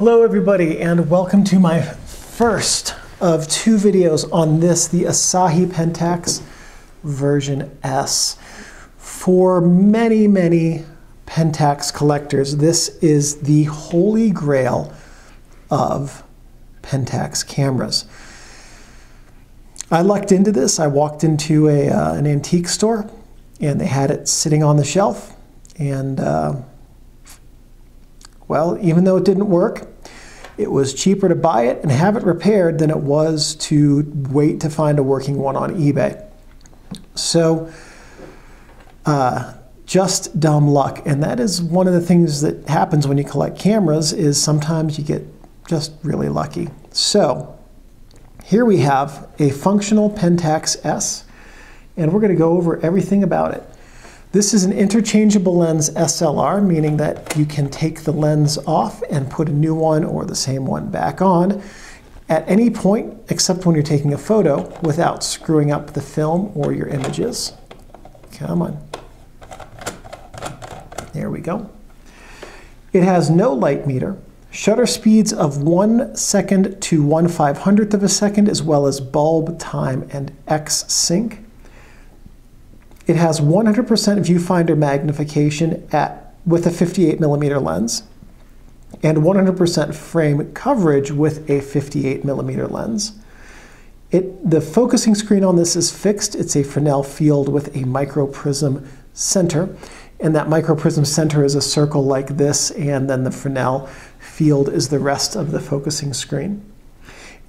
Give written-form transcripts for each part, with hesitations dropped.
Hello everybody, and welcome to my first of two videos on this, the Asahi Pentax version S. For many Pentax collectors, this is the holy grail of Pentax cameras. I lucked into this. I walked into an antique store and they had it sitting on the shelf, and well, even though it didn't work, it was cheaper to buy it and have it repaired than it was to wait to find a working one on eBay. So just dumb luck. And that is one of the things that happens when you collect cameras, is sometimes you get just really lucky. So here we have a functional Pentax S, and we're going to go over everything about it. This is an interchangeable lens SLR, meaning that you can take the lens off and put a new one or the same one back on at any point except when you're taking a photo without screwing up the film or your images. Come on. There we go. It has no light meter, shutter speeds of 1 second to 1/500th of a second, as well as bulb time and X sync. It has 100% viewfinder magnification with a 58mm lens, and 100% frame coverage with a 58mm lens. The focusing screen on this is fixed. It's a Fresnel field with a microprism center, and that microprism center is a circle like this, and then the Fresnel field is the rest of the focusing screen.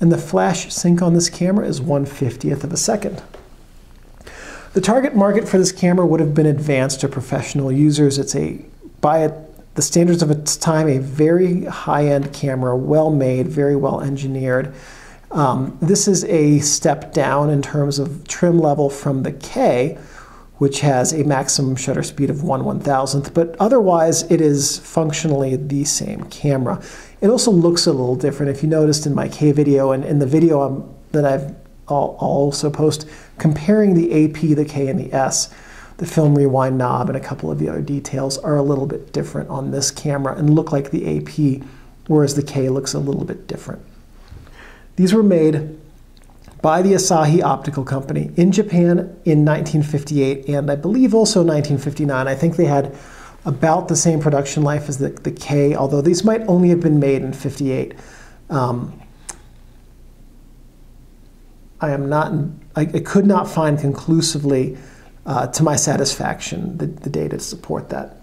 And the flash sync on this camera is 1/50th of a second. The target market for this camera would have been advanced or professional users. It's by the standards of its time, a very high-end camera, well-made, very well engineered. This is a step down in terms of trim level from the K, which has a maximum shutter speed of 1/1000th, but otherwise it is functionally the same camera. It also looks a little different. If you noticed in my K video, and in the video that I'll also post, comparing the AP, the K, and the S, the film rewind knob and a couple of the other details are a little bit different on this camera and look like the AP, whereas the K looks a little bit different. These were made by the Asahi Optical Company in Japan in 1958, and I believe also 1959. I think they had about the same production life as the K, although these might only have been made in 58. I could not find conclusively, to my satisfaction, the data to support that.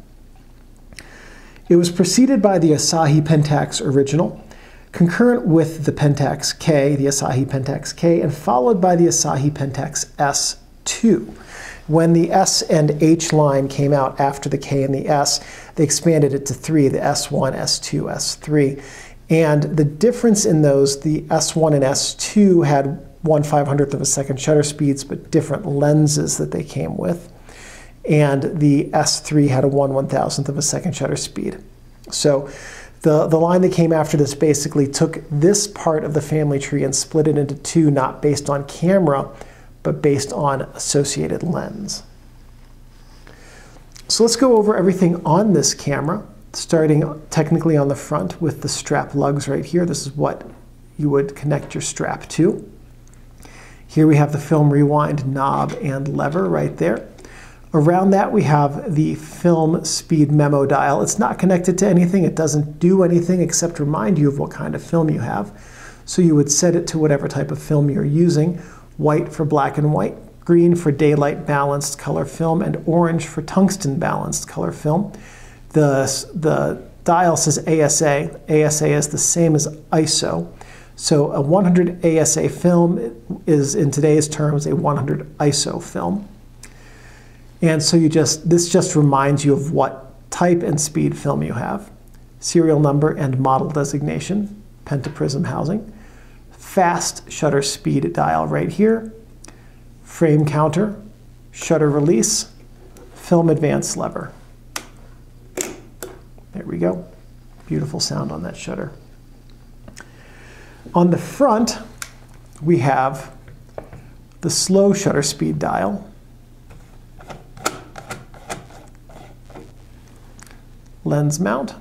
It was preceded by the Asahi Pentax original, concurrent with the Pentax K, the Asahi Pentax K, and followed by the Asahi Pentax S2. When the S and H line came out after the K and the S, they expanded it to 3, the S1, S2, S3. And the difference in those, the S1 and S2 had 1/500th of a second shutter speeds, but different lenses that they came with. And the S3 had a 1/1000th of a second shutter speed. So the line that came after this basically took this part of the family tree and split it into two, not based on camera, but based on associated lens. So let's go over everything on this camera, starting technically on the front with the strap lugs right here. This is what you would connect your strap to. Here we have the film rewind knob and lever right there. Around that we have the film speed memo dial. It's not connected to anything. It doesn't do anything except remind you of what kind of film you have. So you would set it to whatever type of film you're using. White for black and white, green for daylight balanced color film, and orange for tungsten balanced color film. The dial says ASA. ASA is the same as ISO. So a 100 ASA film is, in today's terms, a 100 ISO film. And so this just reminds you of what type and speed film you have. Serial number and model designation, pentaprism housing, fast shutter speed dial right here, frame counter, shutter release, film advance lever. There we go. Beautiful sound on that shutter. On the front, we have the slow shutter speed dial, lens mount,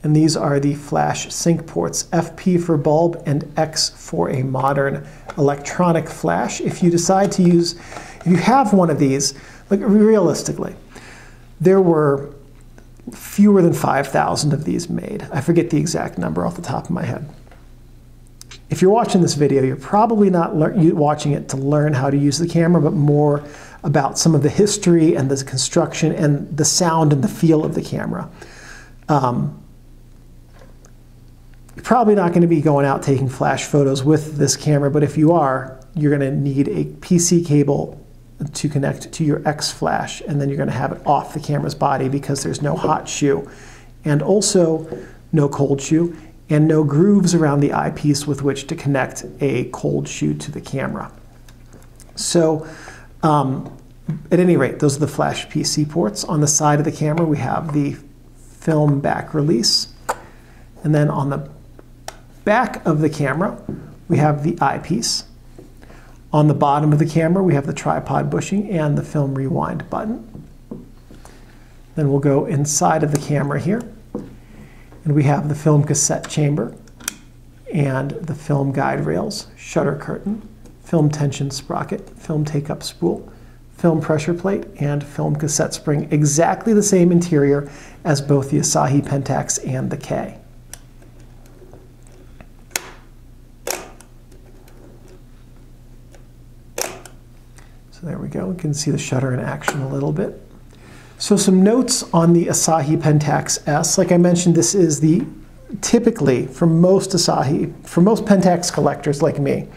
And these are the flash sync ports, FP for bulb and X for a modern electronic flash. If you decide to use, if you have one of these, like realistically, there were fewer than 5,000 of these made. I forget the exact number off the top of my head. If you're watching this video, you're probably not watching it to learn how to use the camera, but more about some of the history and the construction and the sound and the feel of the camera. You're probably not going to be going out taking flash photos with this camera, but if you are, you're going to need a PC cable to connect to your X flash, and then you're going to have it off the camera's body because there's no hot shoe, and also no cold shoe, and no grooves around the eyepiece with which to connect a cold shoe to the camera. So at any rate, those are the flash PC ports. On the side of the camera, we have the film back release, and then on the back of the camera, we have the eyepiece. On the bottom of the camera, we have the tripod bushing and the film rewind button. Then we'll go inside of the camera here, and we have the film cassette chamber and the film guide rails, shutter curtain, film tension sprocket, film take-up spool, film pressure plate, and film cassette spring. Exactly the same interior as both the Asahi Pentax and the K. There we go. You can see the shutter in action a little bit. So some notes on the Asahi Pentax S. Like I mentioned, this is the typically for most Pentax collectors like me,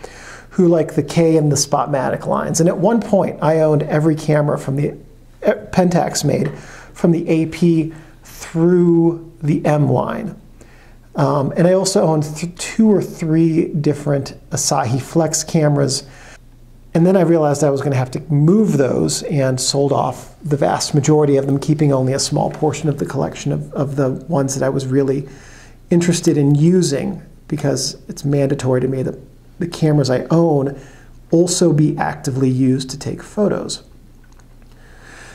who like the K and the Spotmatic lines. And at one point, I owned every camera from the Pentax made, from the AP through the M line. And I also owned 2 or 3 different Asahi Flex cameras. And then I realized I was going to have to move those and sold off the vast majority of them, keeping only a small portion of the collection of the ones that I was really interested in using, because it's mandatory to me that the cameras I own also be actively used to take photos.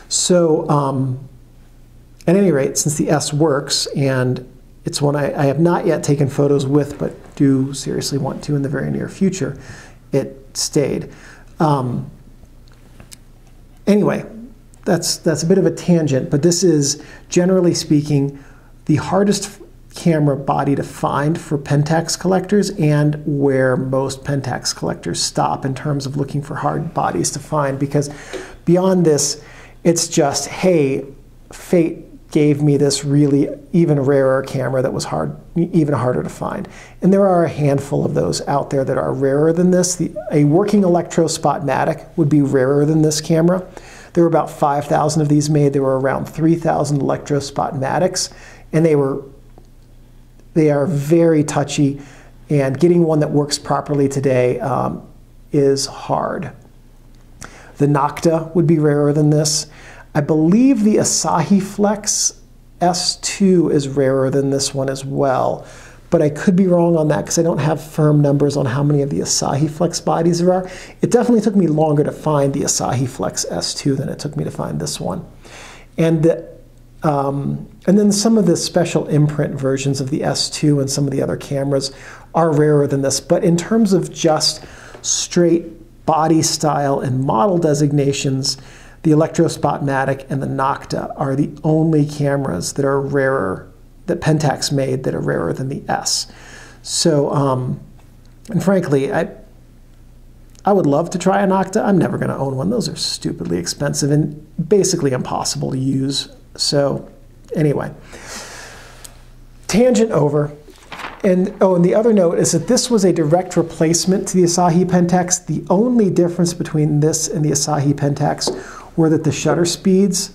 So at any rate, since the S works, and it's one I have not yet taken photos with, but do seriously want to in the very near future, it stayed. Anyway, that's a bit of a tangent, but this is, generally speaking, the hardest camera body to find for Pentax collectors, and where most Pentax collectors stop in terms of looking for hard bodies to find, because beyond this, it's just, hey, fate gave me this really even rarer camera that was even harder to find. And there are a handful of those out there that are rarer than this. A working electro Spotmatic would be rarer than this camera. There were about 5,000 of these made. There were around 3,000 electro Spotmatics, and they are very touchy, and getting one that works properly today is hard. The Nocta would be rarer than this. I believe the Asahi Flex S2 is rarer than this one as well, but I could be wrong on that because I don't have firm numbers on how many of the Asahi Flex bodies there are. It definitely took me longer to find the Asahi Flex S2 than it took me to find this one. And then some of the special imprint versions of the S2 and some of the other cameras are rarer than this, but in terms of just straight body style and model designations, the Electro Spotmatic and the Nocta are the only cameras that are rarer, that Pentax made, that are rarer than the S. So, and frankly, I would love to try a Nocta. I'm never going to own one. Those are stupidly expensive and basically impossible to use. So, anyway, tangent over. And the other note is that this was a direct replacement to the Asahi Pentax. The only difference between this and the Asahi Pentax were that the shutter speeds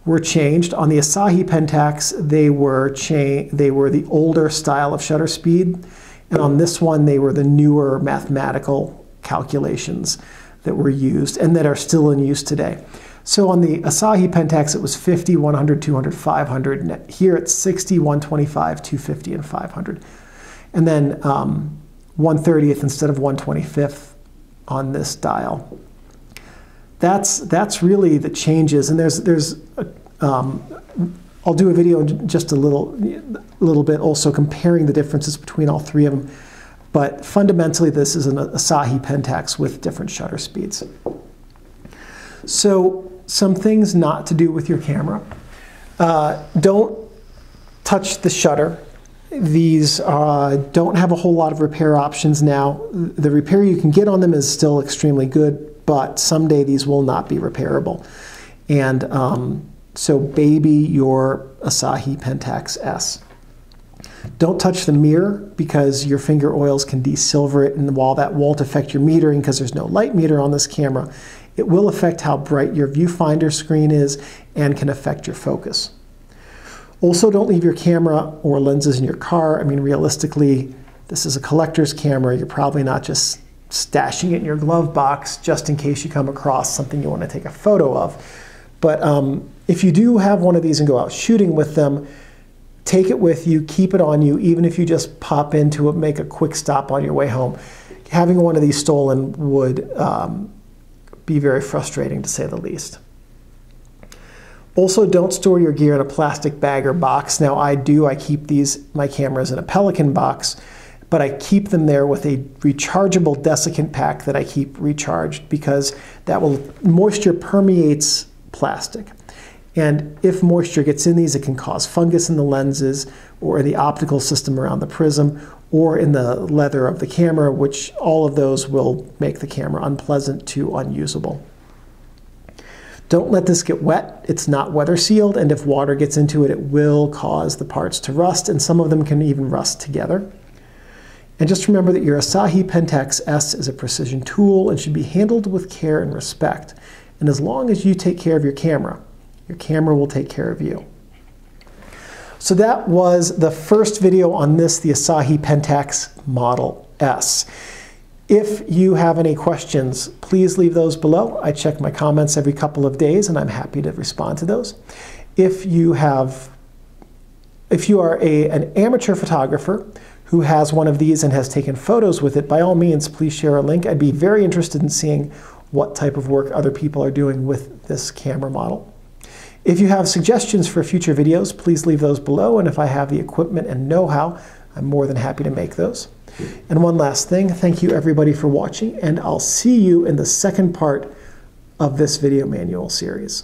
were changed. On the Asahi Pentax, they were the older style of shutter speed, and on this one, they were the newer mathematical calculations that were used and that are still in use today. So on the Asahi Pentax, it was 50, 100, 200, 500. And here it's 60, 125, 250, and 500. And then 1/30th instead of 1/25th on this dial. That's really the changes. And there's I'll do a video in just a little bit also comparing the differences between all three of them. But fundamentally, this is an Asahi Pentax with different shutter speeds. So some things not to do with your camera. Don't touch the shutter. These don't have a whole lot of repair options now. The repair you can get on them is still extremely good, but someday these will not be repairable. And so baby your Asahi Pentax S. Don't touch the mirror because your finger oils can desilver it, and while that won't affect your metering because there's no light meter on this camera, it will affect how bright your viewfinder screen is and can affect your focus. Also, don't leave your camera or lenses in your car. I mean, realistically, this is a collector's camera. You're probably not just stashing it in your glove box just in case you come across something you want to take a photo of. But if you do have one of these and go out shooting with them, take it with you, keep it on you, even if you just pop into it, make a quick stop on your way home. Having one of these stolen would be very frustrating, to say the least. Also, don't store your gear in a plastic bag or box. Now I keep my cameras in a Pelican box, but I keep them there with a rechargeable desiccant pack that I keep recharged because moisture permeates plastic. And if moisture gets in these, it can cause fungus in the lenses or in the optical system around the prism or in the leather of the camera, which all of those will make the camera unpleasant to unusable. Don't let this get wet. It's not weather sealed, and if water gets into it, it will cause the parts to rust, and some of them can even rust together. And just remember that your Asahi Pentax S is a precision tool and should be handled with care and respect. And as long as you take care of your camera will take care of you. So that was the first video on this, the Asahi Pentax Model S. If you have any questions, please leave those below. I check my comments every couple of days and I'm happy to respond to those. If you are an amateur photographer who has one of these and has taken photos with it, by all means, please share a link. I'd be very interested in seeing what type of work other people are doing with this camera model. If you have suggestions for future videos, please leave those below, and if I have the equipment and know-how, I'm more than happy to make those. And one last thing, thank you everybody for watching, and I'll see you in the second part of this video manual series.